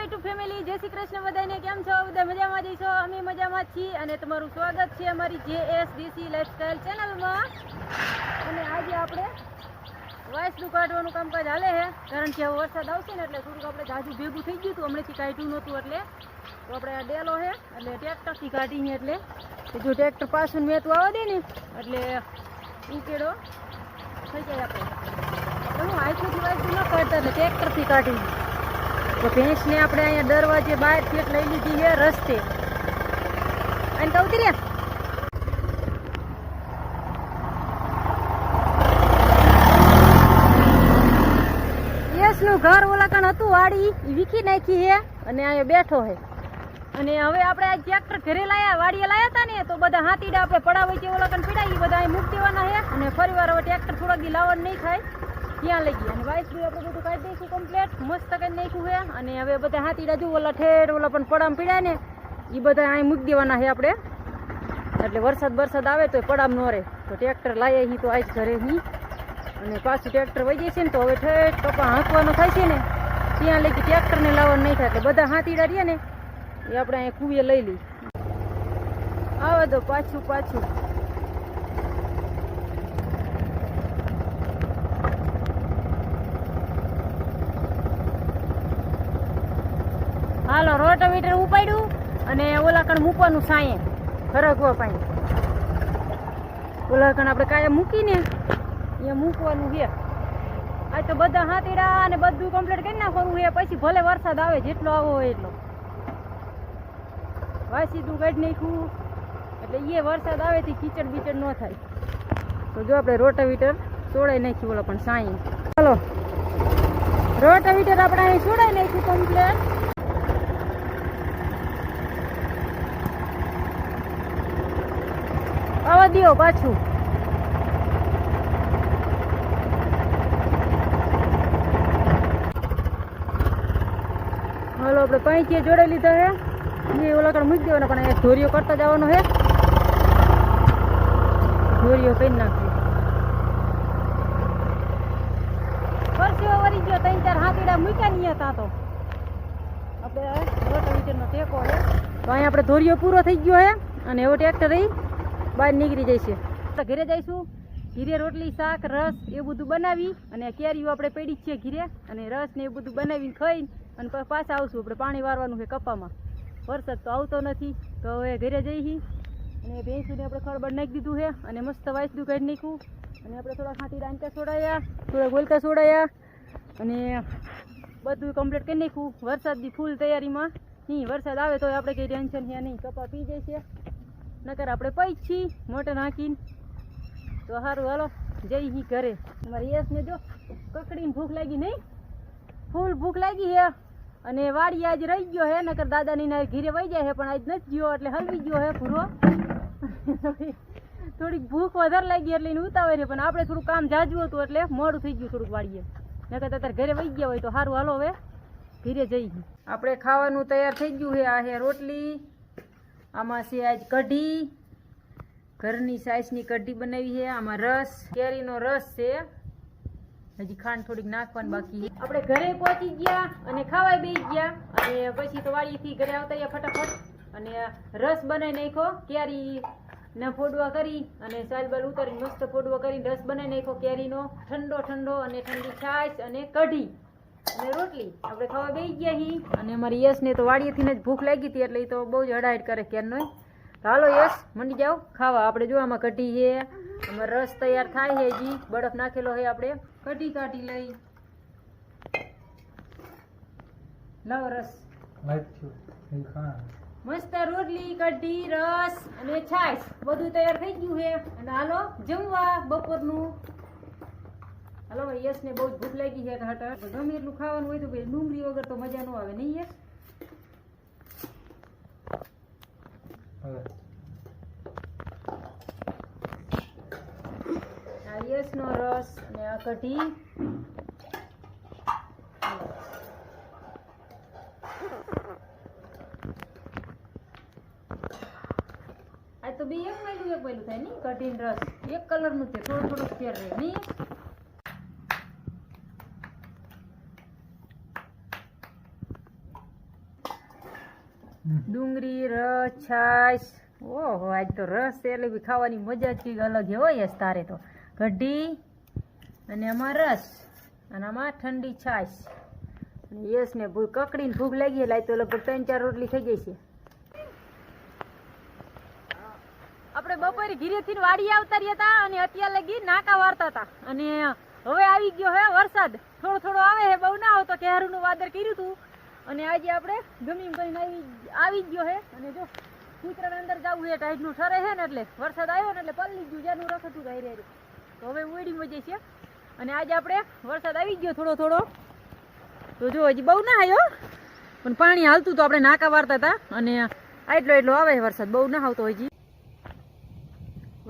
YouTube family, જય શ્રી કૃષ્ણ બધાને. કેમ છો? બધા મજામાં જ છો? અમે મજામાં છીએ અને તમારું સ્વાગત છે અમારી JSDC લાઈફસ્ટાઈલ ચેનલમાં. અને આજે આપણે વાયસનું કાઢવાનું કામકાજ હાલે છે, કારણ કે હવે વરસાદ આવશે ને એટલે થોડુંક આપણે જાજુ ભેગું થઈ ગયું હતું, હમણાંથી કાઢ્યું નહોતું એટલે તો આપણે આ ડેલો છે એટલે ટ્રેક્ટરથી કાઢીને એટલે જો ટ્રેક્ટર પાછું મેતું આવવા દે ને એટલે ઉકેડો થઈ જાય આપણે. હું આઈથી વાયસું ન કાઢતા એટલે ટ્રેક્ટરથી કાઢી. તો ભેંસને આપણે અહીંયા દરવાજે બહાર ફેટ લઈ લીધી છે રસ્તે અને તો ઉતર્યા. યશનું ઘર ઓલા કણ હતું વાડી એ વીખી નાખી છે અને અહીંયા બેઠો છે. અને હવે આપણે આ ટ્રેક્ટર ઘરે લાયા વાડીએ લાયા હતા ને તો બધા હાથીડા આપણે પડાવે છે ઓલા કણ પીડા એ બધા અહીં મૂકી દેવાના છે. અને ફરી વાર હવે ટ્રેક્ટર થોડાક દી લાવવાનું નહીં થાય ત્યાં લઈ ગયા. અને વાઇસ બી આપણે બધું કાઢી દઈશું કમ્પ્લીટ, મસ્ત કરી નાખ્યું છે. અને હવે બધા હાથીડા જો ઓલા ઠેર ઓલા પણ પડામ પીડા ને એ બધા અહીં મૂકી દેવાના છે આપણે, એટલે વરસાદ આવે તો પડામ ન રહે. તો ટ્રેક્ટર લાવીએ અહીં તો આજ ઘરે અહીં અને પાછું ટ્રેક્ટર વહી જાય છે ને તો હવે ઠેઠ કપા હાંકવાનો થાય છે ને ત્યાં લઈ ટ્રેક્ટરને લાવવાનું નહીં થાય. એટલે બધા હાથીડા રહ્યા ને એ આપણે અહીંયા કુવીએ લઈ લઈ આવે તો પાછું હાલો રોટાવેટર ઉપાડ્યું અને ઓલા કણ મૂકવાનું સાંયે ખરગવા પાણી ઓલા કણ આપણે કાયમ મૂકીને અહીંયા મૂકવાનું છે. આ તો બધા હાથીડા અને બધું કમ્પ્લીટ કરી નાખવાનું છે, પછી ભલે વરસાદ આવે જેટલો આવો હોય એટલો. વાસી તું કાઢી નાખ્યું એટલે એ વરસાદ આવે તે કીચડ બીચડ ન થાય. તો જો આપણે રોટાવેટર છોડાઈ નાખ્યું ઓલા પણ સાંયે. ચાલો રોટાવેટર આપણે અહીં છોડાઈ નાખ્યું કમ્પ્લીટ. આવા દો પાછું. હાલો આપણે પાંચીએ જોડાઈ લીધા છે એ ઓલા કણ મૂકી દેવાના, પણ અહીંયા ધોરીઓ કરતા જવાનો છે. ધોરીઓ કરી નાખીએ. પરસેવો વળી ગયો, 3-4 હાથીડા મૂક્યા નહીં હતા તો આપણે રોટાવેટરનો ટેકો છે. તો અહીંયા આપણે ધોરીઓ પૂરો થઈ ગયો છે અને હવે ટ્રેક્ટર રહી બહાર નીકળી જઈશે. ઘરે જઈશું, ઘીરે રોટલી શાક રસ એ બધું બનાવી અને કેરીઓ આપણે પડી જ છે ઘીરે અને રસ ને એ બધું બનાવીને ખાઈને અને પાછા આવશું. આપણે પાણી વારવાનું છે કપામાં, વરસાદ તો આવતો નથી. તો હવે ઘરે જઈ અને ભેંસુને આપણે ખળબળ નાખી દીધું છે અને મસ્ત વાયસું કાઢી નાખ્યું. અને આપણે થોડા ખાંટી રાંચા છોડાયા, થોડા ગોલકા છોડાયા અને બધું કમ્પ્લીટ કરી નાખ્યું. વરસાદની ફૂલ તૈયારીમાં નહીં, વરસાદ આવે તો આપણે કંઈ ટેન્શન છે નહીં, કપા પી જાય છે. નકર આપણે પૈછી મોટર નાખીને તો સારું. હાલો જઈ ઘરે. અમારે યશને જો કકડીને ભૂખ લાગી નહીં, ફૂલ ભૂખ લાગી છે અને વાડી આજ રહી ગયો હે. નકર દાદાની ના ઘીરે વહી જાય છે પણ આજ નથી ગયો એટલે હલવી ગયો હે પૂરો. થોડીક ભૂખ વધારે લાગી એટલે એને ઉતાવળ છે, પણ આપણે થોડું કામ જાજવું હતું એટલે મોડું થઈ ગયું થોડુંક વાડીએ. નકર અત્યારે ઘરે વહી ગયા હોય તો સારું. હાલો હવે ઘીરે જઈ. આપણે ખાવાનું તૈયાર થઈ ગયું છે. આ છે રોટલી, આમાં છે આજ કઢી, ઘરની સાઈઝની કઢી બનાવી છે. આમાં રસ, કેરીનો રસ છે, હજી ખાંડ થોડીક નાખવાની બાકી. આપણે ઘરે પહોંચી ગયા અને ખાવાય બેસી ગયા અને પછી તો વાડીથી ઘરે આવતા ગયા ફટાફટ અને રસ બનાવી નાખ્યો. કેરી ના ફોડવા કરી અને સાલબાલ ઉતારી મસ્ત ફોડવા કરીને રસ બનાવી નાખ્યો કેરીનો, ઠંડો અને ઠંડી છાશ અને કઢી અને રોટલી. આપણે ખાવા બેસી ગયા હી અને અમારી યશને તો વાડીએથી જ ભૂખ લાગી હતી એટલે એ તો બહુ જ હડાહડ કરે ક્યારનો. હાલો યશ મંડી જાઓ ખાવા. આપણે જો આમાં કઢી છે, આમાં રસ તૈયાર થાય છે, હજી બરફ નાખેલો છે. આપણે કઢી કાઢી લઈ લાવો રસ. મસ્ત રોટલી કઢી રસ અને છાશ બધું તૈયાર થઈ ગયું છે અને હાલો જમવા બપોરનું. હાલો ભાઈ યશને બહુ જ ભૂખ લાગી છે હટ ગમે એટલું ખાવાનું હોય તો ભાઈ ડુંગળી વગર તો મજા ન આવે નહીં યશ. આ યશનો રસ અને આ કઢી. આ તો બે એક પહેલું થાય નહીં, કઢી રસ એક કલરનું છે, થોડું ફેર રહે નહીં. ડુંગળી, રસ, છાશ. ઓહો, આજ તો રસ છે એટલે બી ખાવાની મજા જ કંઈક અલગ હોય તારે તો. કઢી અને આમાં રસ અને આમાં ઠંડી છાશ. યસ ને કકડીને ભૂખ લાગી એટલે તો લગભગ 3-4 રોટલી થઈ ગઈ છે. આપણે બપોરે ઘીરેથી વાડી આવતા રહ્યા હતા અને અત્યારે લગી નાકા વારતા હતા અને હવે આવી ગયો હે વરસાદ. થોડો થોડો આવે હે, બહુ ના આવતો. કેહારુનું વાદળ કર્યું હતું અને આજે આપણે ગમીમ કરીને આવી ગયો હે. અને જો કૂતરાને અંદર જવું એ ટાઈટનું ઠરે છે ને એટલે વરસાદ આવ્યો ને એટલે પલળી ગયું, જેનું રખતું જાય રે. તો હવે ઉડી મજે છે અને આજે આપણે વરસાદ આવી ગયો થોડો થોડો. તો જો હજી બહુ ના આવ્યો પણ પાણી હાલતું તો આપણે નાકા વારતા હતા અને એટલો આવે વરસાદ, બહુ ના આવતો હજી.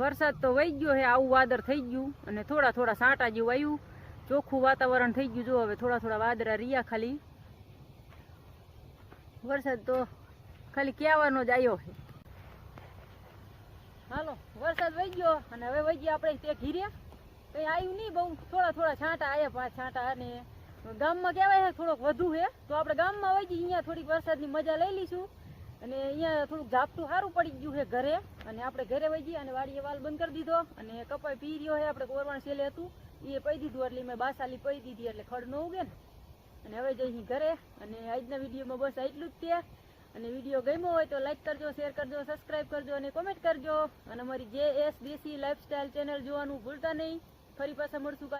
વરસાદ તો વહી ગયો હે, આવું વાદળ થઈ ગયું અને થોડા થોડા સાંટા જેવું આવ્યું. ચોખ્ખું વાતાવરણ થઈ ગયું. જો હવે થોડા થોડા વાદળા રહ્યા ખાલી. વરસાદ તો ખાલી કહેવાનો જ આવ્યો છે. હાલો, વરસાદ વહી ગયો અને હવે વહી ગયા આપણે તે ઘીરે. કંઈ આવ્યું નહીં બહુ, થોડા થોડા છાંટા આવ્યા, 5 છાંટા. અને ગામમાં કહેવાય છે થોડોક વધુ છે તો આપણે ગામમાં વહી જઈએ. અહીંયા થોડીક વરસાદની મજા લઈ લઈશું અને અહીંયા થોડુંક ઝાપટું સારું પડી ગયું છે ઘરે. અને આપણે ઘરે વહી જઈએ અને વાડીએ વાલ બંધ કરી દીધો અને કપાઈ પી રહ્યો છે. આપણે કોરવાણ સેલે હતું એ પી દીધું એટલે મેં બાસાલી પી દીધી એટલે ખડ ન ઉગે ને. અને હવે જઈએ ઘરે. અને આજના વિડીયોમાં બસ એટલું જ છે. અને વિડીયો ગમ્યો હોય તો લાઈક કરજો, શેર કરજો, સબસ્ક્રાઈબ કરજો અને કોમેન્ટ કરજો. અને અમારી JS દેશી લાઈફસ્ટાઈલ ચેનલ જોવાનું ભૂલતા નહીં. ફરી પાછા મળશું.